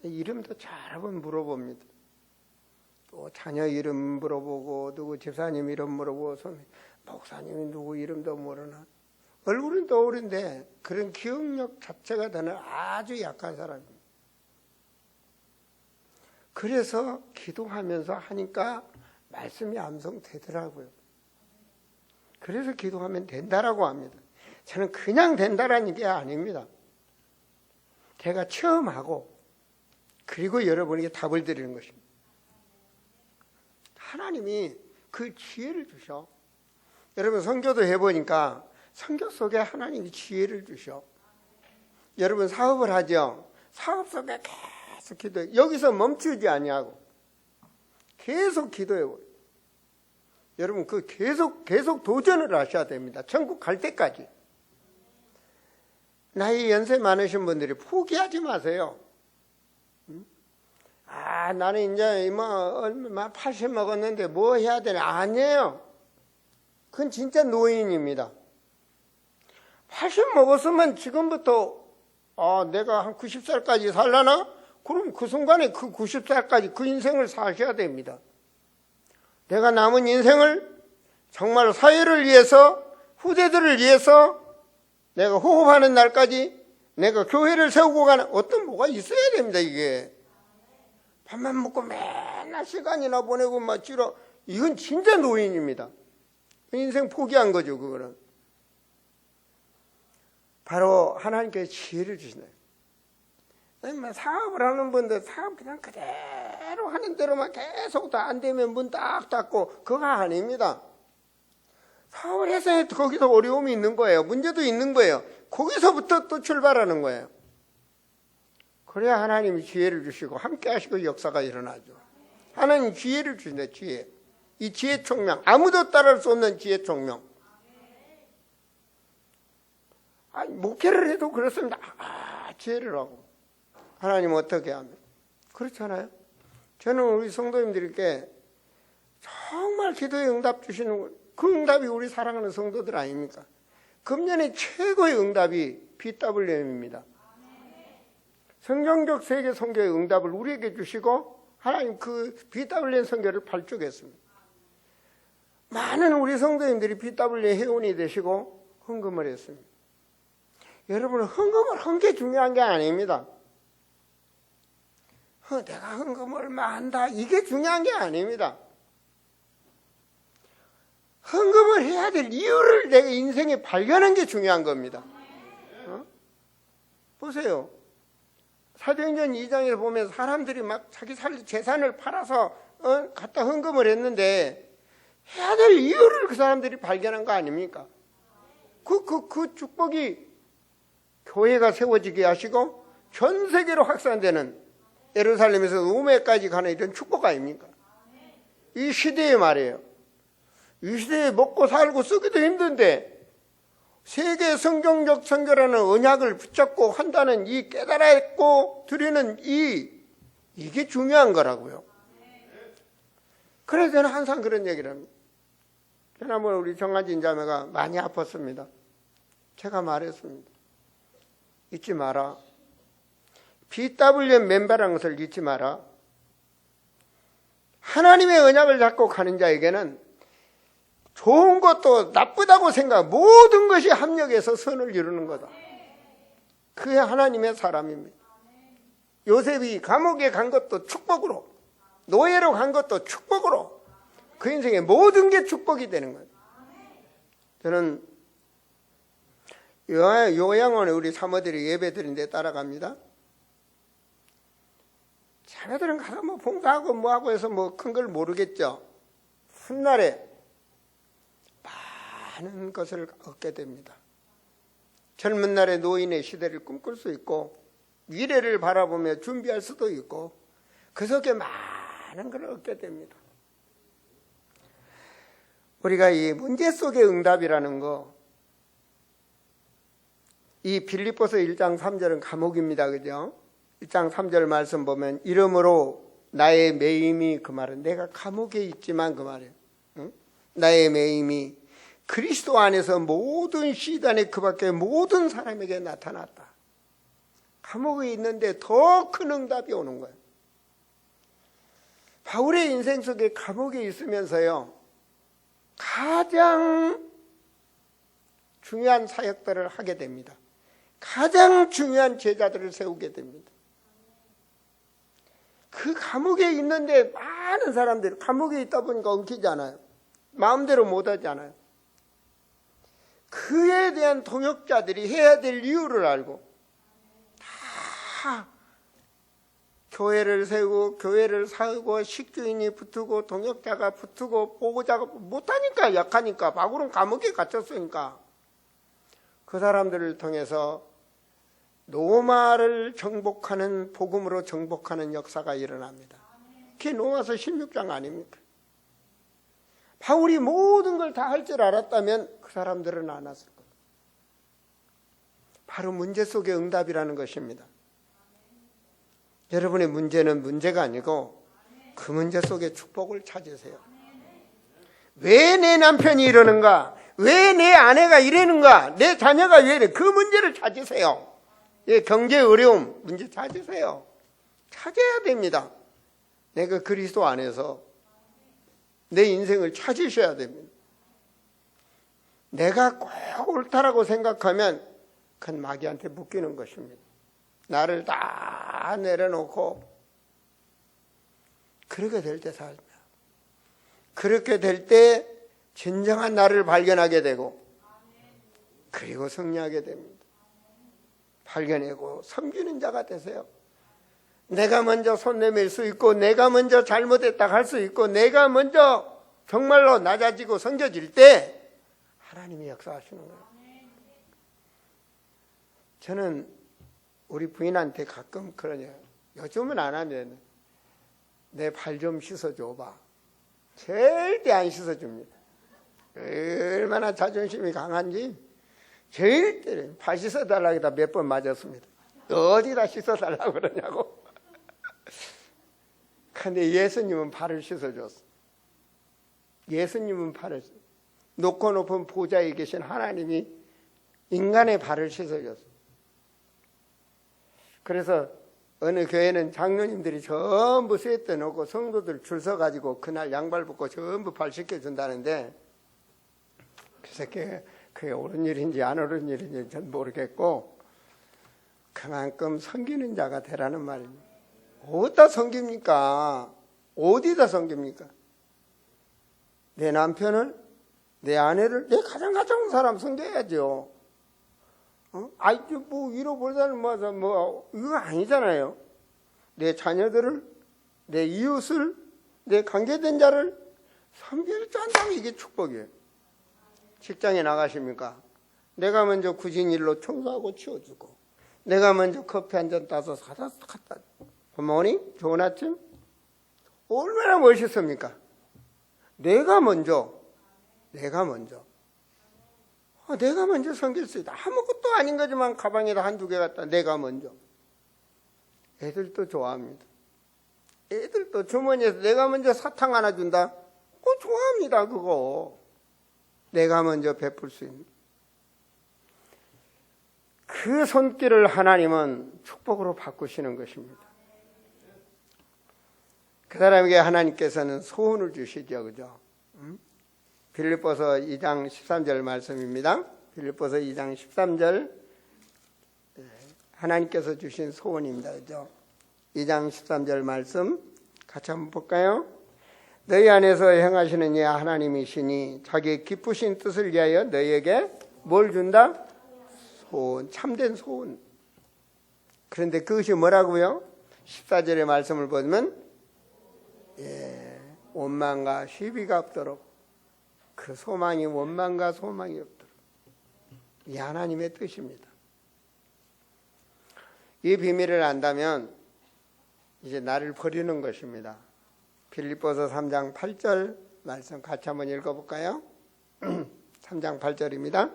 이름도 잘 한번 물어봅니다. 또 자녀 이름 물어보고 누구 집사님 이름 물어보고 목사님이 누구 이름도 모르나. 얼굴은 떠오른데 그런 기억력 자체가 저는 아주 약한 사람입니다. 그래서 기도하면서 하니까 말씀이 암송되더라고요. 그래서 기도하면 된다라고 합니다. 저는 그냥 된다라는 게 아닙니다. 제가 체험하고 그리고 여러분에게 답을 드리는 것입니다. 하나님이 그 지혜를 주셔. 여러분 선교도 해보니까 선교 속에 하나님이 지혜를 주셔. 여러분 사업을 하죠. 사업 속에 계속 기도해. 여기서 멈추지 아니하고 계속 기도해요. 여러분 그 계속 도전을 하셔야 됩니다. 천국 갈 때까지. 나이 연세 많으신 분들이 포기하지 마세요. 나는 이제 얼마 80 먹었는데 뭐 해야 되나? 아니에요. 그건 진짜 노인입니다. 80 먹었으면 지금부터 내가 한 90살까지 살려나? 그럼 그 순간에 그 90살까지 그 인생을 사셔야 됩니다. 내가 남은 인생을 정말 사회를 위해서, 후대들을 위해서 내가 호흡하는 날까지 내가 교회를 세우고 가는 어떤 뭐가 있어야 됩니다. 이게 밥만 먹고 맨날 시간이나 보내고 막 지러, 이건 진짜 노인입니다. 인생 포기한 거죠. 그거는 바로 하나님께서 지혜를 주시네요. 사업을 하는 분들 사업 그냥 그대로 하는 대로만 계속 다 안 되면 문 딱 닫고 그거 아닙니다. 사업을 해서 거기서 어려움이 있는 거예요. 문제도 있는 거예요. 거기서부터 또 출발하는 거예요. 그래야 하나님이 지혜를 주시고 함께 하시고 역사가 일어나죠. 하나님 지혜를 주시네. 지혜. 이 지혜 총명, 아무도 따를 수 없는 지혜 총명. 목회를 해도 그렇습니다. 지혜를 하고 하나님 어떻게 하면 그렇잖아요. 저는 우리 성도님들께 정말 기도의 응답 주시는 그 응답이 우리 사랑하는 성도들 아닙니까? 금년에 최고의 응답이 BWM입니다. 성경적 세계 선교의 응답을 우리에게 주시고 하나님 그 BWM 선교를 발족했습니다. 많은 우리 성도님들이 BWM 회원이 되시고 헌금을 했습니다. 여러분, 헌금을 한 게 중요한 게 아닙니다. 내가 헌금 얼마 한다 이게 중요한 게 아닙니다. 헌금을 해야 될 이유를 내가 인생에 발견한 게 중요한 겁니다. 보세요. 사도행전 2장에서 보면 사람들이 막 자기 재산을 팔아서 갖다 헌금을 했는데 해야 될 이유를 그 사람들이 발견한 거 아닙니까? 그 축복이 교회가 세워지게 하시고 전 세계로 확산되는 예루살렘에서 로마까지 가는 이런 축복 아닙니까? 이 시대에 말이에요. 이 시대에 먹고 살고 쓰기도 힘든데 세계 성경적 선교라는 언약을 붙잡고 한다는 이 깨달았고 드리는 이게 중요한 거라고요. 그래서 저는 항상 그런 얘기를 합니다. 지난번 우리 정한진 자매가 많이 아팠습니다. 제가 말했습니다. 잊지 마라. BWM 멤버라는 것을 잊지 마라. 하나님의 언약을 잡고 가는 자에게는 좋은 것도 나쁘다고 생각, 모든 것이 합력해서 선을 이루는 거다. 그게 하나님의 사람입니다. 요셉이 감옥에 간 것도 축복으로, 노예로 간 것도 축복으로, 그 인생의 모든 게 축복이 되는 거예요. 저는 요양원에 우리 사모들이 예배 드리는데 따라갑니다. 자매들은 가서 뭐 봉사하고 뭐하고 해서 뭐 큰 걸 모르겠죠. 훗날에 많은 것을 얻게 됩니다. 젊은 날의 노인의 시대를 꿈꿀 수 있고 미래를 바라보며 준비할 수도 있고 그 속에 많은 걸 얻게 됩니다. 우리가 이 문제 속의 응답이라는 거, 이 빌립보서 1장 3절은 감옥입니다. 그죠? 1장 3절 말씀 보면 이러므로 나의 매임이, 그 말은 내가 감옥에 있지만 그 말이에요. 응? 나의 매임이 그리스도 안에서 모든 시간에 그 밖에 모든 사람에게 나타났다. 감옥에 있는데 더 큰 응답이 오는 거예요. 바울의 인생 속에 감옥에 있으면서요, 가장 중요한 사역들을 하게 됩니다. 가장 중요한 제자들을 세우게 됩니다. 그 감옥에 있는데 많은 사람들이 감옥에 있다 보니까 엉키잖아요. 마음대로 못하잖아요. 그에 대한 동역자들이 해야 될 이유를 알고 다 교회를 세우고 교회를 사고 식주인이 붙고 동역자가 붙고 보호자가 못하니까, 약하니까, 바울은 감옥에 갇혔으니까 그 사람들을 통해서 로마를 정복하는, 복음으로 정복하는 역사가 일어납니다. 그게 로마서 16장 아닙니까? 바울이 모든 걸 다 할 줄 알았다면 그 사람들은 안 왔을 거예요. 바로 문제 속의 응답이라는 것입니다. 여러분의 문제는 문제가 아니고 그 문제 속에 축복을 찾으세요. 왜 내 남편이 이러는가? 왜 내 아내가 이러는가? 내 자녀가 왜 이래? 그 문제를 찾으세요. 예, 경제 어려움 문제 찾으세요. 찾아야 됩니다. 내가 그리스도 안에서 내 인생을 찾으셔야 됩니다. 내가 꼭 옳다라고 생각하면 그건 마귀한테 묶이는 것입니다. 나를 다 내려놓고 그렇게 될 때 살면, 그렇게 될 때 진정한 나를 발견하게 되고 그리고 승리하게 됩니다. 발견하고 섬기는 자가 되세요. 내가 먼저 손 내밀 수 있고, 내가 먼저 잘못했다 할 수 있고, 내가 먼저 정말로 낮아지고 성겨질 때 하나님이 역사하시는 거예요. 저는 우리 부인한테 가끔 그러냐, 요즘은 안 하면 내 발 좀 씻어줘봐. 절대 안 씻어줍니다. 얼마나 자존심이 강한지 절대 발 씻어달라고 해서 몇 번 맞았습니다. 어디다 씻어달라고 그러냐고. 근데 예수님은 발을 씻어줬어. 예수님은 발을 씻어. 높고 높은 보좌에 계신 하나님이 인간의 발을 씻어줬어. 그래서 어느 교회는 장로님들이 전부 스웨터 놓고 성도들 줄 서가지고 그날 양발 벗고 전부 발 씻겨준다는데, 그래서 그게 옳은 일인지 안 옳은 일인지 전 모르겠고, 그만큼 섬기는 자가 되라는 말입니다. 어디다 섬깁니까? 어디다 섬깁니까? 내 남편을, 내 아내를, 내 가장 가까운 사람 섬겨야죠. 뭐 잃어버리다는 뭐 이거 아니잖아요. 내 자녀들을, 내 이웃을, 내 관계된 자를 섬길 줄 안다면 이게 축복이에요. 직장에 나가십니까? 내가 먼저 굳은 일로 청소하고 치워주고, 내가 먼저 커피 한 잔 따서 사다 갖다. 굿모닝, 좋은 아침. 얼마나 멋있습니까? 내가 먼저 섬길 수 있다. 아무것도 아닌 거지만 가방에다 한두 개 갖다 내가 먼저. 애들도 좋아합니다. 애들도 주머니에서 내가 먼저 사탕 하나 준다. 그거 좋아합니다. 그거. 내가 먼저 베풀 수 있는. 그 손길을 하나님은 축복으로 바꾸시는 것입니다. 그 사람에게 하나님께서는 소원을 주시죠. 그죠? 빌립보서 2장 13절 말씀입니다. 빌립보서 2장 13절 하나님께서 주신 소원입니다. 그죠? 2장 13절 말씀 같이 한번 볼까요? 너희 안에서 행하시는 이 하나님이시니 자기의 기쁘신 뜻을 위하여 너희에게 뭘 준다? 소원, 참된 소원. 그런데 그것이 뭐라고요? 14절의 말씀을 보면 원망과 시비가 없도록, 그 소망이 원망과 소망이 없도록. 이 하나님의 뜻입니다. 이 비밀을 안다면 이제 나를 버리는 것입니다. 빌립보서 3장 8절 말씀 같이 한번 읽어볼까요? 3장 8절입니다.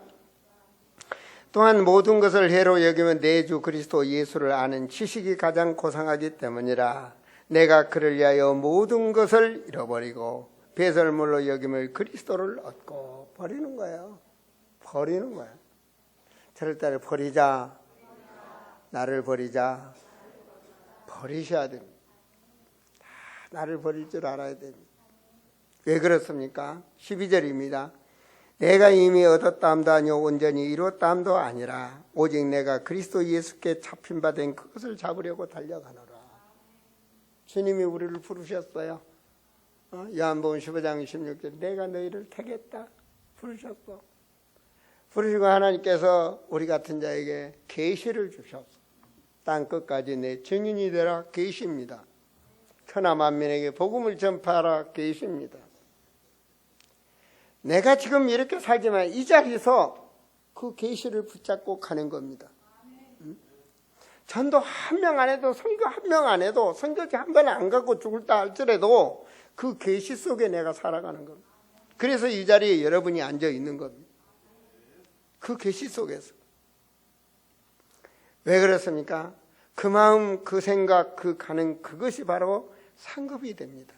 또한 모든 것을 해로 여기면 내 주 그리스도 예수를 아는 지식이 가장 고상하기 때문이라. 내가 그를 위하여 모든 것을 잃어버리고 배설물로 여김을 그리스도를 얻고. 버리는 거예요. 버리는 거예요. 저럴 때를 버리자. 나를 버리자. 버리셔야 됩니다. 나를 버릴 줄 알아야 됩니다. 왜 그렇습니까? 12절입니다. 내가 이미 얻었다함도 아니요 온전히 이뤘다함도 아니라 오직 내가 그리스도 예수께 잡힌 바 된 그것을 잡으려고 달려가노라. 주님이 우리를 부르셨어요. 요한복음 15장 16절 내가 너희를 택했다. 부르셨어. 부르시고 하나님께서 우리 같은 자에게 계시를 주셨어. 땅 끝까지 내 증인이 되라. 계시입니다. 천하 만민에게 복음을 전파하라. 계시입니다. 내가 지금 이렇게 살지만 이 자리에서 그 계시를 붙잡고 가는 겁니다. 전도 한 명 안 해도, 선교 한 명 안 해도, 선교지 한 번 안 갖고 죽을다 할지라도 그 계시 속에 내가 살아가는 겁니다. 그래서 이 자리에 여러분이 앉아 있는 겁니다. 그 계시 속에서. 왜 그렇습니까? 그 마음, 그 생각, 그 가는 그것이 바로 상급이 됩니다.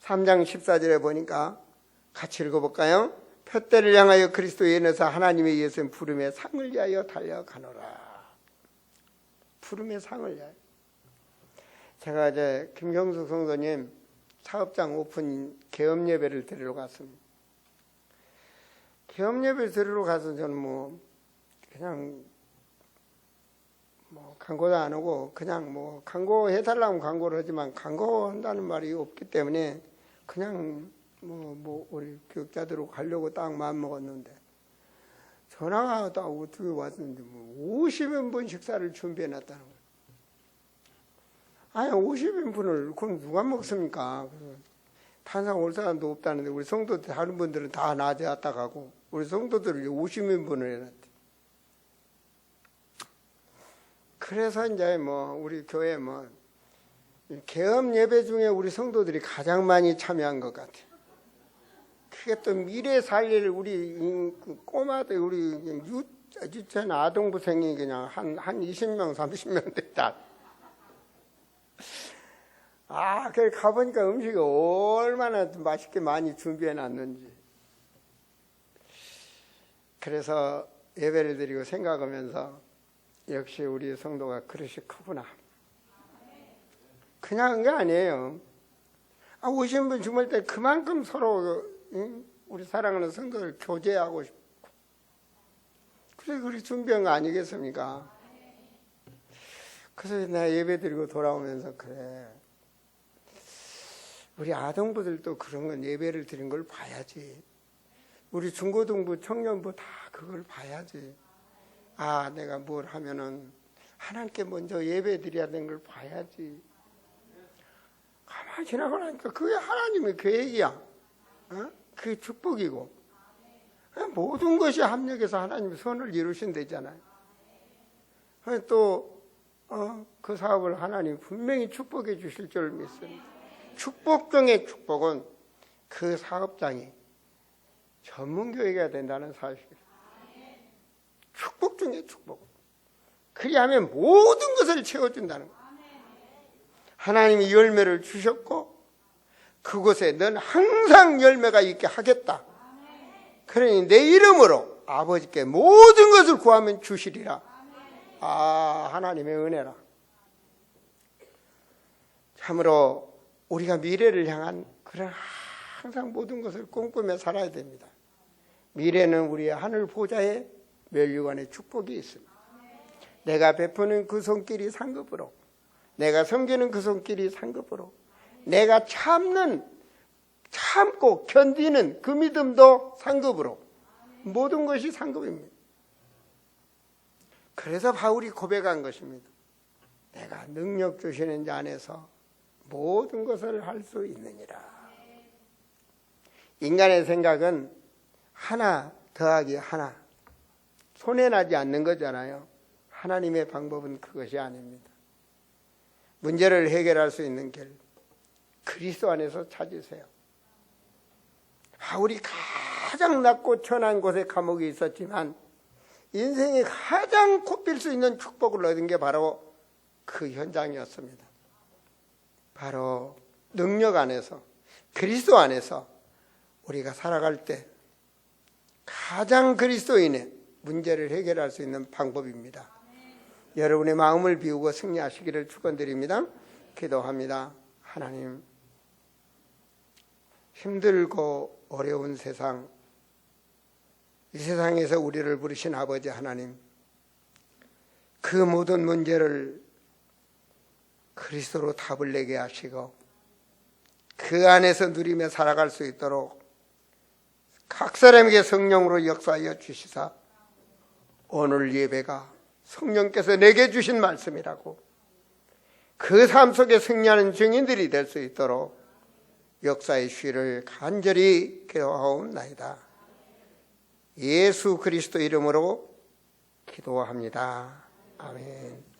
3장 14절에 보니까 같이 읽어볼까요? 표대를 향하여 그리스도에 연해서 하나님의 예수의 부름의 상을 위하여 달려가노라. 부름의 상을 위하여. 제가 이제 김경숙 성도님 사업장 오픈 개업 예배를 드리러 갔습니다. 개업 예배를 드리러 가서 저는 그냥 광고도 안 하고 그냥 광고해달라면 광고를 하지만 광고한다는 말이 없기 때문에 그냥 우리 교육자들하고 가려고 딱 마음먹었는데 전화가 딱 어떻게 왔는데 50인분 식사를 준비해놨다는 거예요. 아니 50인분을 그럼 누가 먹습니까? 탄상 올 사람도 없다는데 우리 성도들 다른 분들은 다 낮에 왔다 가고 우리 성도들을 50인분을 해놨대. 그래서 이제 우리 교회 개업 예배 중에 우리 성도들이 가장 많이 참여한 것 같아요. 그게 또 미래 살릴 우리 꼬마들 우리 유치원 아동부생이 그냥 한 20명 30명 됐다. 그래 가보니까 음식이 얼마나 맛있게 많이 준비해 놨는지. 그래서 예배를 드리고 생각하면서 역시 우리 성도가 그릇이 크구나. 그냥 한 게 아니에요. 오신 분 주말 때 그만큼 서로 우리 사랑하는 성도를 교제하고 싶고 그래서 그렇게 준비한 거 아니겠습니까? 그래서 내가 예배 드리고 돌아오면서 그래 우리 아동부들도 그런 건 예배를 드린 걸 봐야지. 우리 중고등부 청년부 다 그걸 봐야지. 내가 뭘 하면은 하나님께 먼저 예배 드려야 되는 걸 봐야지. 가만히 지나고 나니까 그게 하나님의 계획이야. 그게 축복이고 모든 것이 합력해서 하나님의 선을 이루신다잖아요. 또 그 사업을 하나님 분명히 축복해 주실 줄 믿습니다. 축복 중의 축복은 그 사업장이 전문교회가 된다는 사실. 축복 중의 축복. 그리하면 모든 것을 채워준다는 거예요. 하나님이 열매를 주셨고 그곳에 넌 항상 열매가 있게 하겠다. 그러니 내 이름으로 아버지께 모든 것을 구하면 주시리라. 하나님의 은혜라. 참으로 우리가 미래를 향한 그런 항상 모든 것을 꿈꾸며 살아야 됩니다. 미래는 우리의 하늘 보좌에 멸류관의 축복이 있습니다. 내가 베푸는 그 손길이 상급으로, 내가 섬기는 그 손길이 상급으로, 내가 참고 견디는 그 믿음도 상급으로, 모든 것이 상급입니다. 그래서 바울이 고백한 것입니다. 내가 능력 주시는 자 안에서 모든 것을 할 수 있느니라. 인간의 생각은 하나 더하기 하나, 손해나지 않는 거잖아요. 하나님의 방법은 그것이 아닙니다. 문제를 해결할 수 있는 길, 그리스도 안에서 찾으세요. 바울이 가장 낮고 천한 곳에 감옥에 있었지만 인생에 가장 꼽힐 수 있는 축복을 얻은 게 바로 그 현장이었습니다. 바로 능력 안에서, 그리스도 안에서 우리가 살아갈 때 가장 그리스도인의 문제를 해결할 수 있는 방법입니다. 여러분의 마음을 비우고 승리하시기를 축원드립니다. 기도합니다. 하나님, 힘들고 어려운 세상, 이 세상에서 우리를 부르신 아버지 하나님, 그 모든 문제를 그리스도로 답을 내게 하시고 그 안에서 누리며 살아갈 수 있도록 각 사람에게 성령으로 역사하여 주시사 오늘 예배가 성령께서 내게 주신 말씀이라고 그 삶 속에 승리하는 증인들이 될 수 있도록 역사의 쉬를 간절히 기도하옵나이다. 예수 그리스도 이름으로 기도합니다. 아멘.